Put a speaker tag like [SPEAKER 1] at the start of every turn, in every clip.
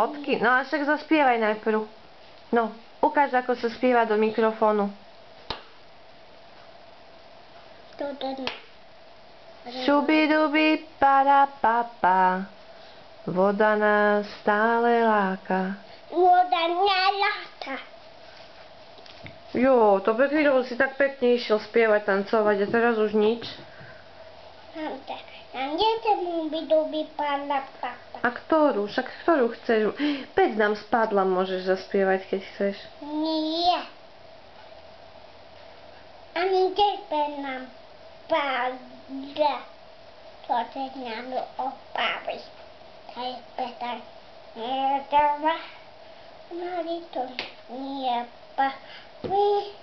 [SPEAKER 1] Fotky? No a však zaspievaj najprv. No, ukáž, ako sa spieva do mikrofónu. Šubidubi para papa, voda nás stále láka.
[SPEAKER 2] Voda neláka.
[SPEAKER 1] Jo, to pred chvíľou si tak pekne išiel spievať, tancovať a teraz už nič. A ktorú? Však ktorú chceš? Päť nám spadla, môžeš zaspievať, keď chceš.
[SPEAKER 2] Nie. Ani tebe nám padla. To teď nám opraví. Tady Petar. Nie treba. Mali to nie paví.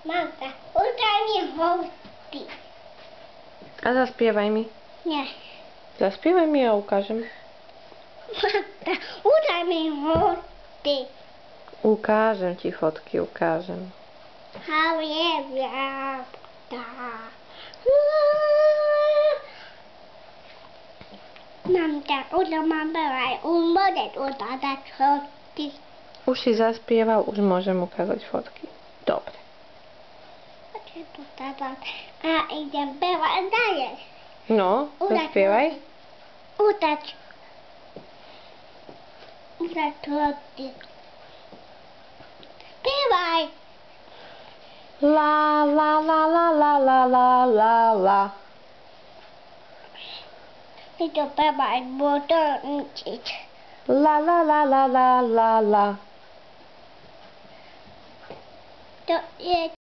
[SPEAKER 2] Mamka, udaj mi hosty.
[SPEAKER 1] A zaspievaj mi.
[SPEAKER 2] Nie.
[SPEAKER 1] Zaspievaj mi a ukážem.
[SPEAKER 2] Mamka, udaj mi hosty.
[SPEAKER 1] Ukážem ti fotky, ukážem.
[SPEAKER 2] Mamka, udaj mám bevaj, môžeš udať hosty.
[SPEAKER 1] Už si zaspieval, už môžem ukázať fotky. Dobre.
[SPEAKER 2] A idem bevať ďalej.
[SPEAKER 1] No, zaspievaj.
[SPEAKER 2] Udať hosty. Spievaj.
[SPEAKER 1] La la la la la la la la la.
[SPEAKER 2] Ty to bevaj, budú ničiť.
[SPEAKER 1] La la la la la la la.
[SPEAKER 2] To je